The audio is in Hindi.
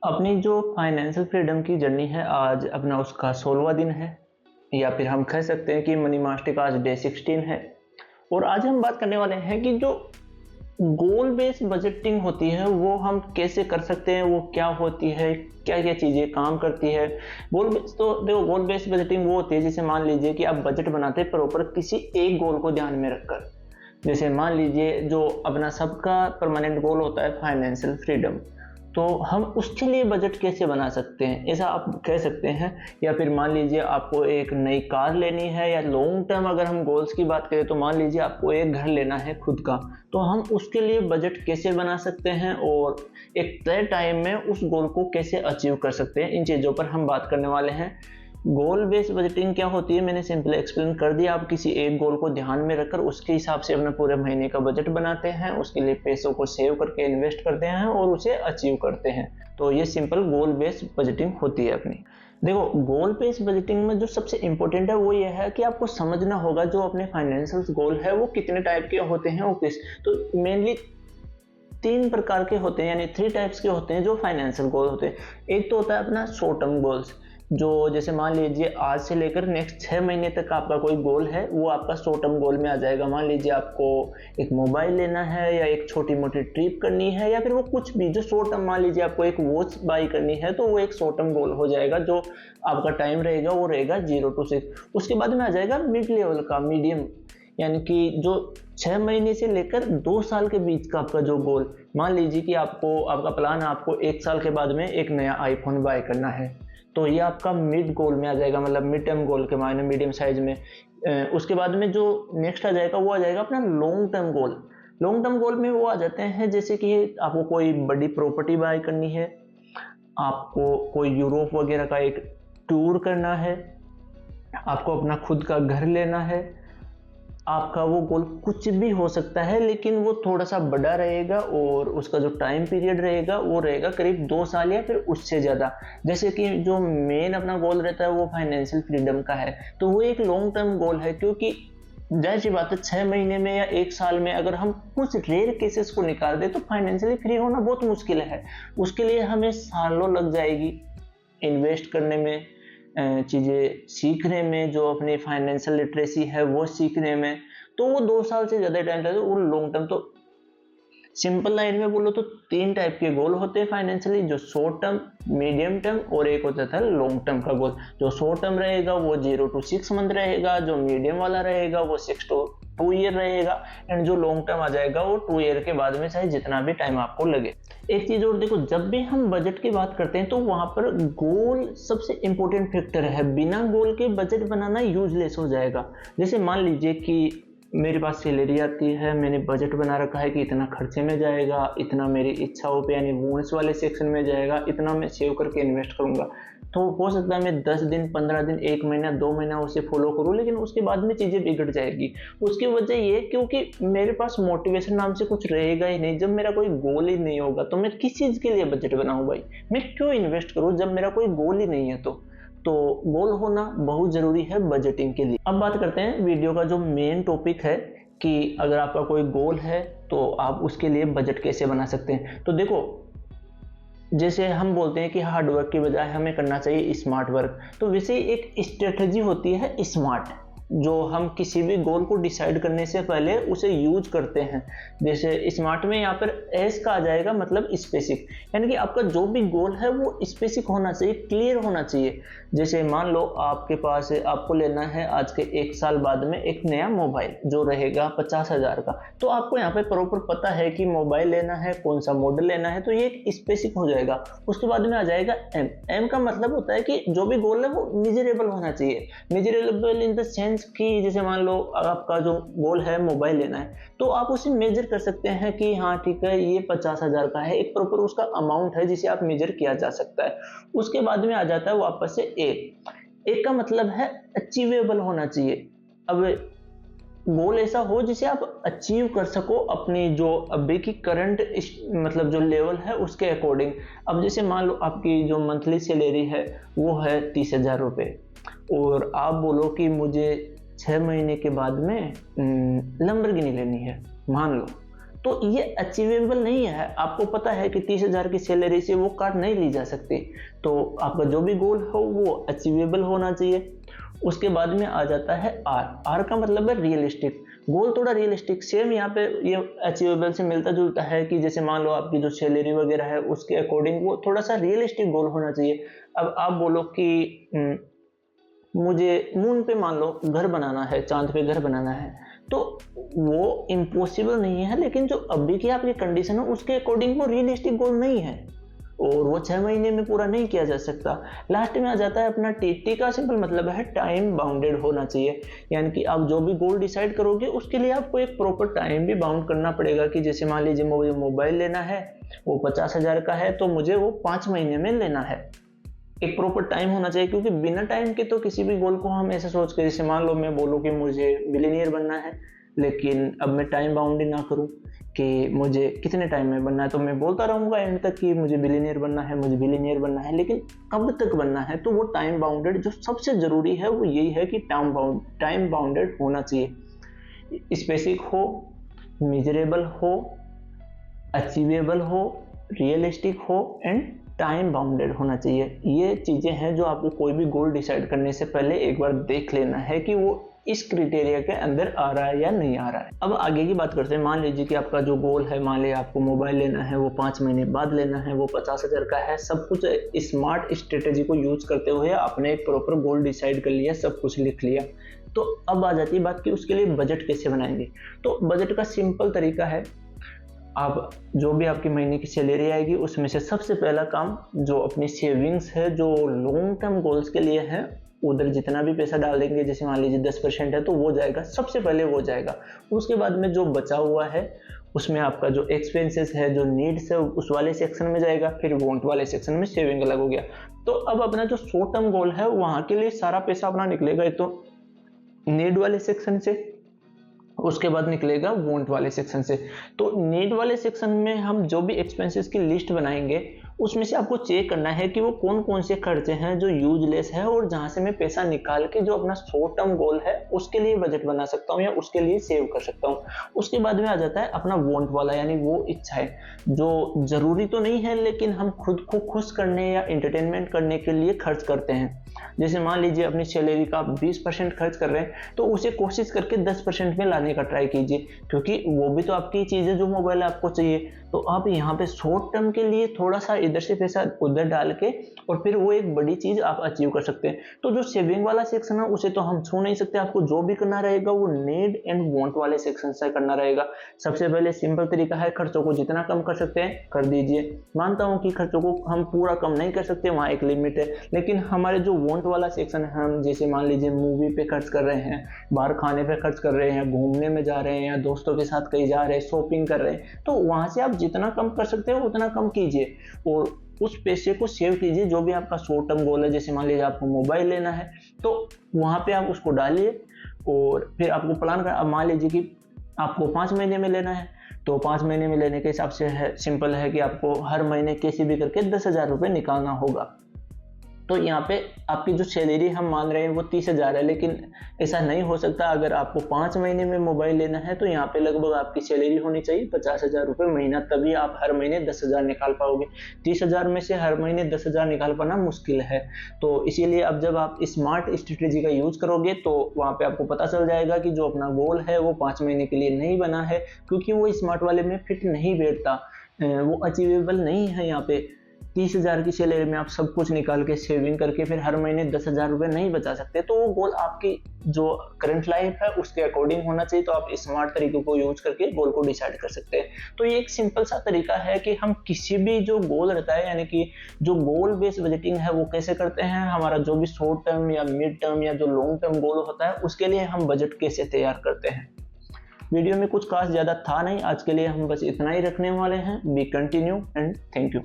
अपनी जो फाइनेंशियल फ्रीडम की जर्नी है, आज अपना उसका 16वां दिन है, या फिर हम कह सकते हैं कि मनी मास्टर का आज डे 16 है। और आज हम बात करने वाले हैं कि जो गोल बेस्ड बजटिंग होती है वो हम कैसे कर सकते हैं, वो क्या होती है, क्या क्या चीज़ें काम करती है। गोल बेस्ड तो देखो, गोल बेस्ड बजटिंग वो होती है जैसे मान लीजिए कि आप बजट बनाते हैं प्रॉपर किसी एक गोल को ध्यान में रखकर। जैसे मान लीजिए जो अपना सबका परमानेंट गोल होता है फाइनेंशियल फ्रीडम, तो हम उसके लिए बजट कैसे बना सकते हैं, ऐसा आप कह सकते हैं। या फिर मान लीजिए आपको एक नई कार लेनी है, या लॉन्ग टर्म अगर हम गोल्स की बात करें तो मान लीजिए आपको एक घर लेना है खुद का, तो हम उसके लिए बजट कैसे बना सकते हैं और एक तय टाइम में उस गोल को कैसे अचीव कर सकते हैं, इन चीज़ों पर हम बात करने वाले हैं। गोल बेस्ड बजटिंग क्या होती है मैंने सिंपल एक्सप्लेन कर दिया। आप किसी एक गोल को ध्यान में रखकर उसके हिसाब से अपना पूरे महीने का बजट बनाते हैं, उसके लिए पैसों को सेव करके इन्वेस्ट करते हैं और उसे अचीव करते हैं। तो ये सिंपल गोल बेस्ड बजटिंग होती है अपनी। देखो, गोल बेस्ड बजटिंग में जो सबसे इंपॉर्टेंट है वो ये है कि आपको समझना होगा जो अपने फाइनेंशियल गोल है वो कितने टाइप के होते हैं और किस। तो मेनली 3 प्रकार के होते हैं, यानी 3 टाइप्स के होते हैं जो फाइनेंशियल गोल होते हैं। एक तो होता है अपना शॉर्ट टर्म गोल्स, जो जैसे मान लीजिए आज से लेकर नेक्स्ट 6 महीने तक आपका कोई गोल है, वो आपका शॉर्ट टर्म गोल में आ जाएगा। मान लीजिए आपको एक मोबाइल लेना है, या एक छोटी मोटी ट्रिप करनी है, या फिर वो कुछ भी जो शॉर्ट टर्म, मान लीजिए आपको एक वॉच बाई करनी है, तो वो एक शॉर्ट टर्म गोल हो जाएगा। जो आपका टाइम रहेगा वो रहेगा 0 to 6। उसके बाद में आ जाएगा मिड लेवल का, मीडियम, यानी कि जो 6 महीने से लेकर 2 साल के बीच का आपका जो गोल। मान लीजिए कि आपका प्लान है आपको 1 साल के बाद में एक नया आईफोन बाय करना है, तो ये आपका मिड गोल में आ जाएगा, मतलब मिड टर्म गोल के मायने मीडियम साइज में। उसके बाद में जो नेक्स्ट आ जाएगा वो आ जाएगा अपना long term goal. Long term goal में वो आ जाते हैं जैसे कि आपको कोई बड़ी प्रॉपर्टी बाय करनी है, आपको कोई यूरोप वगैरह का एक टूर करना है, आपको अपना खुद का घर लेना है। आपका वो गोल कुछ भी हो सकता है, लेकिन वो थोड़ा-सा बड़ा रहेगा और उसका जो टाइम पीरियड रहेगा वो रहेगा करीब 2 साल या फिर उससे ज़्यादा। जैसे कि जो मेन अपना गोल रहता है वो फाइनेंशियल फ्रीडम का है, तो वो एक लॉन्ग टर्म गोल है, क्योंकि ज़ाहिर-सी बात है 6 महीने में या 1 साल में अगर हम कुछ रेयर केसेस को निकाल दें तो फाइनेंशियली फ्री होना बहुत मुश्किल है। उसके लिए हमें सालों लग जाएगी इन्वेस्ट करने में, चीज़ें सीखने में, जो अपनी फाइनेंशियल लिटरेसी है वो सीखने में। तो वो 2 साल से ज़्यादा टाइम लगेगा। वो लॉन्ग टर्म, तो सिंपल लाइन में बोलो तो 3 टाइप के गोल होते हैं फाइनेंशियली, जो शॉर्ट टर्म, मीडियम टर्म और एक होता था लॉन्ग टर्म का गोल। जो शॉर्ट टर्म रहेगा वो 0 to 6 मंथ रहेगा, जो मीडियम वाला रहेगा वो 6 to 2 ईयर रहेगा, एंड जो लॉन्ग टर्म आ जाएगा वो 2 ईयर के बाद में, चाहे जितना भी टाइम आपको लगे। एक चीज़ और देखो, जब भी हम बजट की बात करते हैं तो वहाँ पर गोल सबसे इम्पोर्टेंट फैक्टर है। बिना गोल के बजट बनाना यूजलेस हो जाएगा। जैसे मान लीजिए कि मेरे पास सैलरी आती है, मैंने बजट बना रखा है कि इतना खर्चे में जाएगा, इतना मेरी इच्छाओं पे यानी वांट्स वाले सेक्शन में जाएगा, इतना मैं सेव करके इन्वेस्ट करूँगा। तो हो सकता है मैं 10 दिन, 15 दिन, 1 महीना, 2 महीना उसे फॉलो करूँ, लेकिन उसके बाद में चीज़ें बिगड़ जाएगी। उसकी वजह ये, क्योंकि मेरे पास मोटिवेशन नाम से कुछ रहेगा ही नहीं। जब मेरा कोई गोल ही नहीं होगा तो मैं किस चीज़ के लिए बजट बनाऊँ भाई? मैं क्यों इन्वेस्ट करूँ जब मेरा कोई गोल ही नहीं है? तो गोल होना बहुत ज़रूरी है बजटिंग के लिए। अब बात करते हैं वीडियो का जो मेन टॉपिक है, कि अगर आपका कोई गोल है तो आप उसके लिए बजट कैसे बना सकते हैं। तो देखो, जैसे हम बोलते हैं कि हार्ड वर्क की बजाय हमें करना चाहिए स्मार्ट वर्क, तो वैसे ही एक स्ट्रेटजी होती है स्मार्ट, जो हम किसी भी गोल को डिसाइड करने से पहले उसे यूज करते हैं। जैसे स्मार्ट में यहाँ पर एस का आ जाएगा, मतलब स्पेसिफिक, यानी कि आपका जो भी गोल है वो स्पेसिफिक होना चाहिए, क्लियर होना चाहिए। जैसे मान लो आपके पास, आपको लेना है आज के 1 साल बाद में एक नया मोबाइल जो रहेगा 50,000 का, तो आपको यहाँ पे प्रॉपर पता है कि मोबाइल लेना है, कौन सा मॉडल लेना है, तो ये एक स्पेसिफिक हो जाएगा। उसके बाद में आ जाएगा एम। एम का मतलब होता है कि जो भी गोल है वो मेजरेबल होना चाहिए। मेजरेबल इन द सेंस कि जैसे मान लो आपका जो गोल है मोबाइल लेना है, तो आप उसे मेजर कर सकते हैं कि हाँ ठीक है, ये 50,000 का है, एक प्रॉपर उसका अमाउंट है जिसे आप मेजर किया जा सकता है। उसके बाद में आ जाता है वापस से एक का मतलब है अचीवेबल होना चाहिए। अब गोल ऐसा हो जिसे आप अचीव कर सको अपनी जो अभी की करंट मतलब जो लेवल है उसके अकॉर्डिंग। अब जैसे मान लो आपकी जो मंथली सैलरी है वो है 30,000 रुपये, और आप बोलो कि मुझे 6 महीने के बाद में लैम्बोर्गिनी लेनी है, मान लो, तो ये अचीवेबल नहीं है। आपको पता है कि 30,000 की सैलरी से वो कार नहीं ली जा सकती। तो आपका जो भी गोल हो वो अचीवेबल होना चाहिए। उसके बाद में आ जाता है आर। आर का मतलब है रियलिस्टिक। गोल थोड़ा रियलिस्टिक, सेम यहाँ पे ये अचीवेबल से मिलता जुलता है कि जैसे मान लो आपकी जो सैलरी वगैरह है उसके अकॉर्डिंग वो थोड़ा सा रियलिस्टिक गोल होना चाहिए। अब आप बोलो कि मुझे मून पे मान लो घर बनाना है, चांद पे घर बनाना है, तो वो इम्पॉसिबल नहीं है, लेकिन जो अभी की आपकी कंडीशन है उसके अकॉर्डिंग वो रियलिस्टिक गोल नहीं है और वो 6 महीने में पूरा नहीं किया जा सकता। लास्ट में आ जाता है अपना टी का सिंपल मतलब है टाइम बाउंडेड होना चाहिए। यानी कि आप जो भी गोल डिसाइड करोगे उसके लिए आपको एक प्रॉपर टाइम भी बाउंड करना पड़ेगा कि जैसे मान लीजिए मुझे मोबाइल लेना है, वो 50,000 का है, तो मुझे वो 5 महीने में लेना है। एक प्रॉपर टाइम होना चाहिए, क्योंकि बिना टाइम के तो किसी भी गोल को हम ऐसे सोच के, जैसे मान लो मैं बोलूँ कि मुझे बिलियनियर बनना है, लेकिन अब मैं टाइम बाउंड ना करूँ कि मुझे कितने टाइम में बनना है, तो मैं बोलता रहूँगा एंड तक कि मुझे बिलियनियर बनना है, मुझे बिलियनियर बनना है, लेकिन कब तक बनना है। तो वो टाइम बाउंडेड, जो सबसे ज़रूरी है वो यही है कि टाइम बाउंडेड होना चाहिए। स्पेसिफिक हो, मेजरेबल हो, अचीवेबल हो, रियलिस्टिक हो एंड टाइम बाउंडेड होना चाहिए। ये चीज़ें हैं जो आपको कोई भी गोल डिसाइड करने से पहले एक बार देख लेना है कि वो इस क्राइटेरिया के अंदर आ रहा है या नहीं आ रहा है। अब आगे की बात करते हैं। मान लीजिए कि आपका जो गोल है, मान लीजिए आपको मोबाइल लेना है, वो 5 महीने बाद लेना है, वो 50,000 का है। सब कुछ स्मार्ट स्ट्रेटेजी को यूज करते हुए आपने एक प्रॉपर गोल डिसाइड कर लिया, सब कुछ लिख लिया। तो अब आ जाती है बात कि उसके लिए बजट कैसे बनाएंगे। तो बजट का सिंपल तरीका है, आप जो भी आपकी महीने की सैलरी आएगी उसमें से सबसे पहला काम जो अपनी सेविंग्स है, जो लॉन्ग टर्म गोल्स के लिए है, उधर जितना भी पैसा डाल देंगे, जैसे मान लीजिए 10% है तो वो जाएगा, सबसे पहले वो जाएगा। उसके बाद में जो बचा हुआ है उसमें आपका जो एक्सपेंसेस है, जो नीड्स है, उस वाले सेक्शन में जाएगा, फिर वांट वाले सेक्शन में सेविंग अलग हो गया। तो अब अपना जो शॉर्ट टर्म गोल है वहाँ के लिए सारा पैसा अपना निकलेगा एक तो नीड वाले सेक्शन से, उसके बाद निकलेगा वांट वाले सेक्शन से। तो नीड वाले सेक्शन में हम जो भी एक्सपेंसेस की लिस्ट बनाएंगे उसमें से आपको चेक करना है कि वो कौन कौन से खर्चे हैं जो यूजलेस है और जहां से मैं पैसा निकाल के जो अपना शॉर्ट टर्म गोल है उसके लिए बजट बना सकता हूँ या उसके लिए सेव कर सकता हूँ। उसके बाद में आ जाता है अपना वांट वाला, यानी वो इच्छाएं जो जरूरी तो नहीं है लेकिन हम खुद को खुश करने या एंटरटेनमेंट करने के लिए खर्च करते हैं। जैसे मान लीजिए अपनी सैलरी का आप 20% खर्च कर रहे हैं तो उसे कोशिश करके 10% में लाने का ट्राई कीजिए, क्योंकि वो भी तो आपकी चीज़ है जो मोबाइल आपको चाहिए। तो आप यहाँ पे शॉर्ट टर्म के लिए थोड़ा सा इधर से पैसा उधर डाल के और फिर वो एक बड़ी चीज़ आप अचीव कर सकते हैं। तो जो सेविंग वाला सेक्शन है उसे तो हम छू नहीं सकते, आपको जो भी करना रहेगा वो नीड एंड वांट वाले सेक्शन से करना रहेगा। सबसे पहले सिंपल तरीका है, खर्चों को जितना कम कर सकते हैं कर दीजिए। मानता हूँ कि खर्चों को हम पूरा कम नहीं कर सकते, वहाँ एक लिमिट है, लेकिन हमारे जो वांट वाला सेक्शन है, हम जैसे मान लीजिए मूवी पे खर्च कर रहे हैं, बाहर खाने पे खर्च कर रहे हैं, घूमने में जा रहे हैं या दोस्तों के साथ कहीं जा रहे हैं, शॉपिंग कर रहे हैं, तो वहाँ से आप जितना कम कर सकते हो उतना कम कीजिए और उस पैसे को सेव कीजिए। जो भी आपका शॉर्ट टर्म गोल है, जैसे मान लीजिए आपको मोबाइल लेना है तो वहाँ पे आप उसको डालिए और फिर आपको प्लान कर, अब मान लीजिए कि आपको 5 महीने में लेना है तो 5 महीने में लेने के हिसाब से है सिंपल है कि आपको हर महीने कैसे भी करके 10,000 रुपये निकालना होगा। तो यहाँ पे आपकी जो सैलरी हम मान रहे हैं वो 30,000 है, लेकिन ऐसा नहीं हो सकता। अगर आपको 5 महीने में मोबाइल लेना है तो यहाँ पे लगभग आपकी सैलरी होनी चाहिए 50,000 रुपये महीना, तभी आप हर महीने 10,000 निकाल पाओगे। 30,000 में से हर महीने 10,000 निकाल पाना मुश्किल है। तो इसीलिए अब जब आप स्मार्ट स्ट्रेटेजी का यूज करोगे तो वहाँ पे आपको पता चल जाएगा कि जो अपना गोल है वो 5 महीने के लिए नहीं बना है, क्योंकि वो स्मार्ट वाले में फिट नहीं बैठता, वो अचीवेबल नहीं है। यहाँ पे 30,000 की सैलरी में आप सब कुछ निकाल के सेविंग करके फिर हर महीने 10,000 रुपये नहीं बचा सकते। तो वो गोल आपकी जो करंट लाइफ है उसके अकॉर्डिंग होना चाहिए। तो आप स्मार्ट तरीके को यूज करके गोल को डिसाइड कर सकते हैं। तो ये एक सिंपल सा तरीका है कि हम किसी भी जो गोल रहता है, यानी कि जो गोल बेस्ड बजटिंग है वो कैसे करते हैं, हमारा जो भी शॉर्ट टर्म या मिड टर्म या जो लॉन्ग टर्म गोल होता है उसके लिए हम बजट कैसे तैयार करते हैं। वीडियो में कुछ खास ज़्यादा था नहीं, आज के लिए हम बस इतना ही रखने वाले हैं। B continue and thank you.